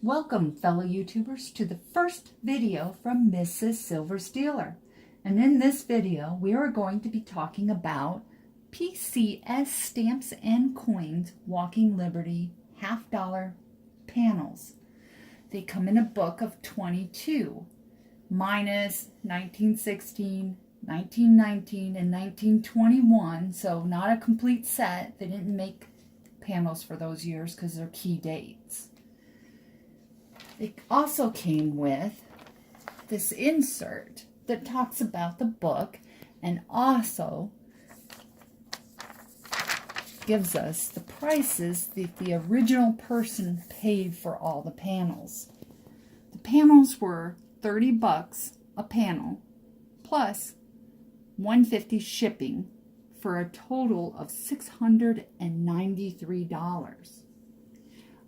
Welcome, fellow YouTubers, to the first video from Mrs. Silver Stealer. And in this video, we are going to be talking about PCS stamps and coins, Walking Liberty $50 panels. They come in a book of 22, minus 1916, 1919, and 1921, so not a complete set. They didn't make panels for those years because they're key dates. It also came with this insert that talks about the book and also gives us the prices that the original person paid for all the panels. The panels were $30 a panel plus $150 shipping for a total of $693.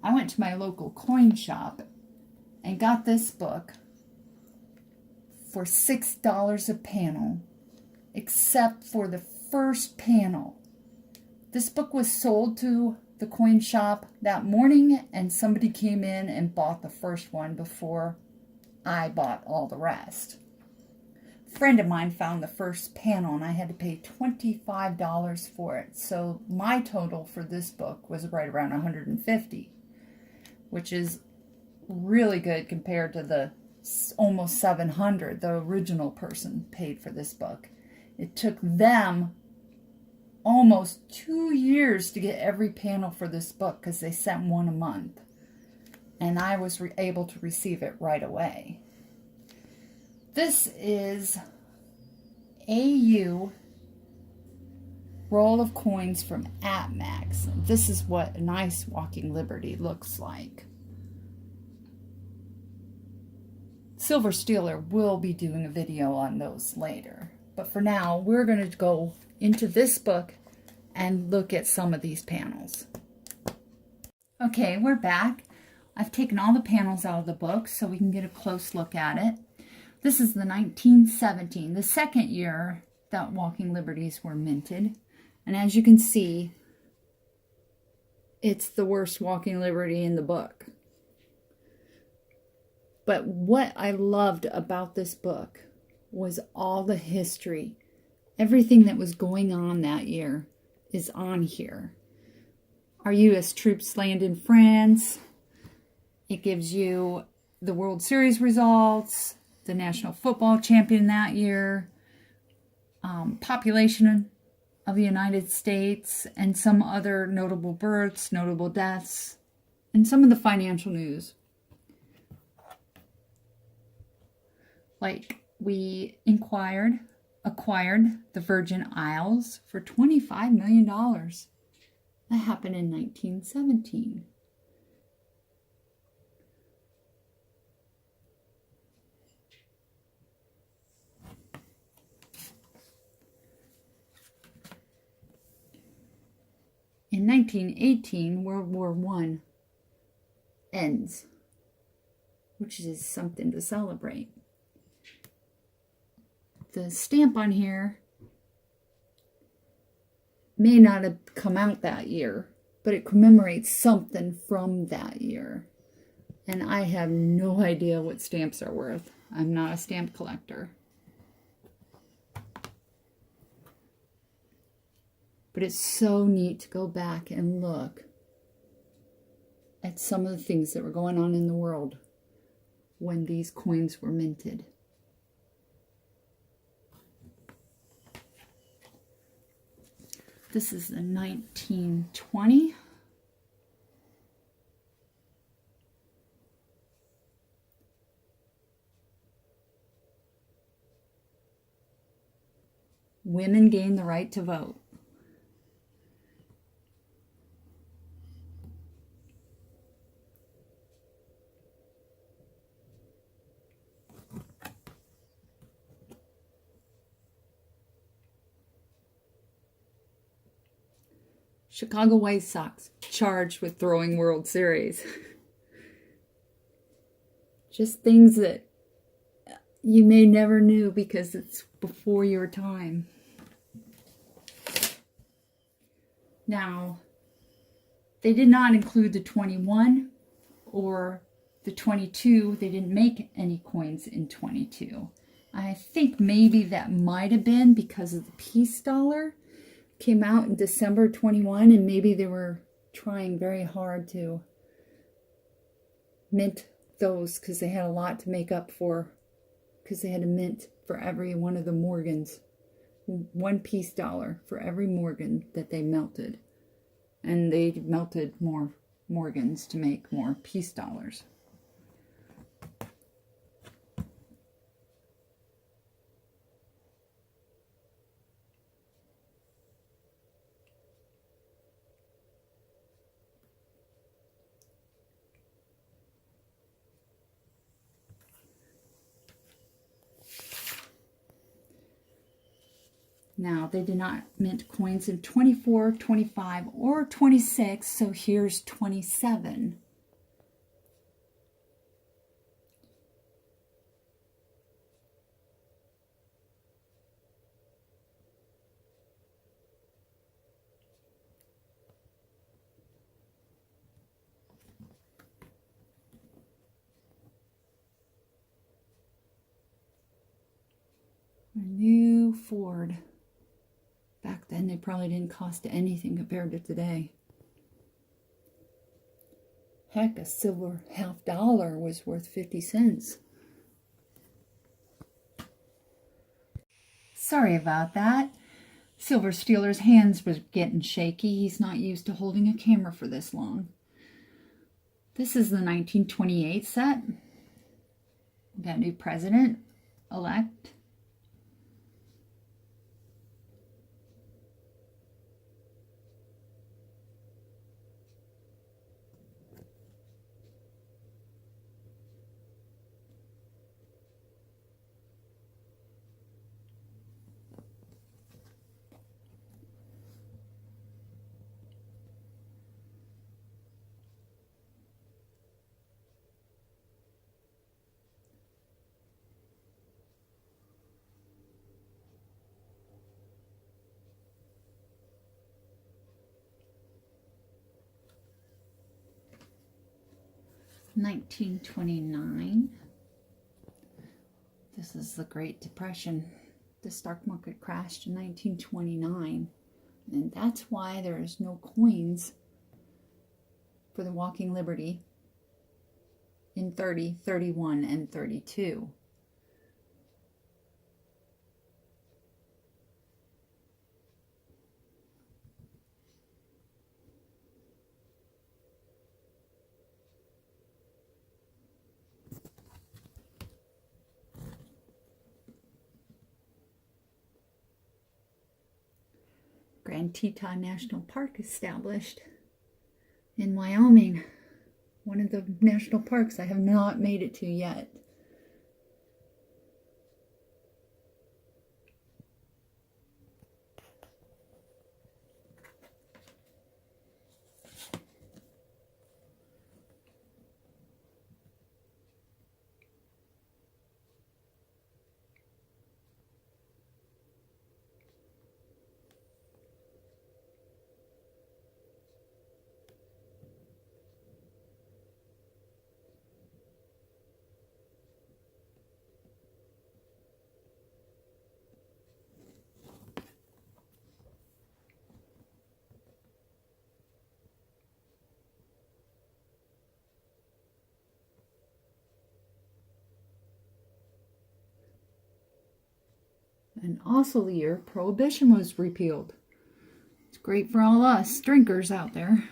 I went to my local coin shop and got this book for $6 a panel, except for the first panel. This book was sold to the coin shop that morning, and somebody came in and bought the first one before I bought all the rest. A friend of mine found the first panel, and I had to pay $25 for it. So my total for this book was right around $150, which is really good compared to the almost $700 the original person paid for this book. It took them almost 2 years to get every panel for this book because they sent one a month, and I was able to receive it right away. This is AU roll of coins from AtMax. This is what a nice Walking Liberty looks like. Silver Stealer will be doing a video on those later. But for now, we're going to go into this book and look at some of these panels. Okay, we're back. I've taken all the panels out of the book so we can get a close look at it. This is the 1917, the second year that Walking Liberties were minted. And as you can see, it's the worst Walking Liberty in the book. But what I loved about this book was all the history. Everything that was going on that year is on here. Our U.S. troops land in France. It gives you the World Series results, the national football champion that year, population of the United States, and some other notable births, notable deaths, and some of the financial news. Like, we acquired the Virgin Isles for $25 million. That happened in 1917. In 1918, World War I ends, which is something to celebrate. The stamp on here may not have come out that year, but it commemorates something from that year. And I have no idea what stamps are worth. I'm not a stamp collector. But it's so neat to go back and look at some of the things that were going on in the world when these coins were minted. This is the 1920. Women gain the right to vote. Chicago White Sox charged with throwing World Series. Just things that you may never knew because it's before your time. Now, they did not include the 21 or the 22. They didn't make any coins in 22. I think maybe that might have been because of the peace dollar. Came out in December 21, and maybe they were trying very hard to mint those because they had a lot to make up for, because they had to mint for every one of the Morgans. One peace dollar for every Morgan that they melted. And they melted more Morgans to make more peace dollars. Now, they did not mint coins in 24, 25, or 26, so here's 27. A new Ford. Back then, they probably didn't cost anything compared to today. Heck, a silver $50 was worth 50 cents. Sorry about that. Silver Stealer's hands was getting shaky. He's not used to holding a camera for this long. This is the 1928 set. We got a new president-elect. $1929. This is the Great Depression. The stock market crashed in 1929, and that's why there is no coins for the Walking Liberty in 30, 31, and 32. Grand Teton National Park established in Wyoming. One of the national parks I have not made it to yet. And also the year Prohibition was repealed. It's great for all us drinkers out there.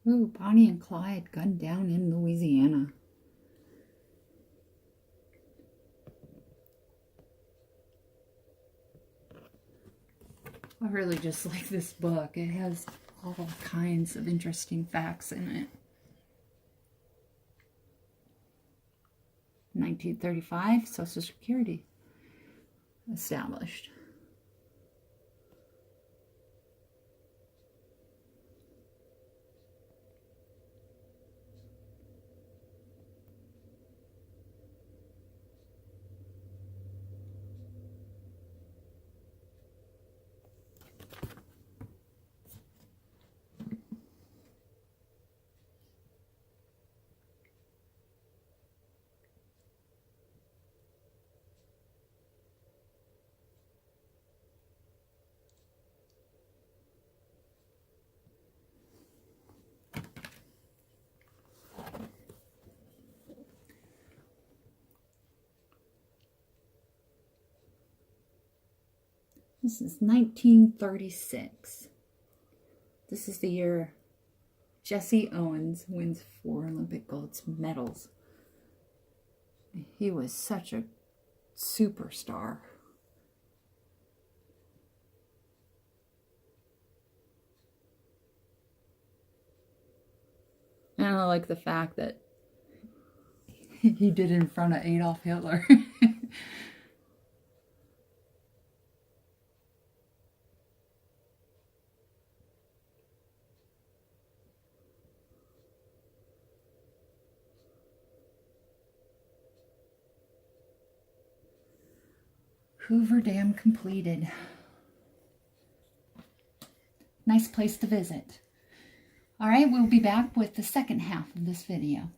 Ooh, Bonnie and Clyde gunned down in Louisiana. I really just like this book. It has all kinds of interesting facts in it. 1935, Social Security established. This is 1936. This is the year Jesse Owens wins 4 Olympic gold medals. He was such a superstar. And I like the fact that he did it in front of Adolf Hitler. Hoover Dam completed. Nice place to visit. All right, we'll be back with the second half of this video.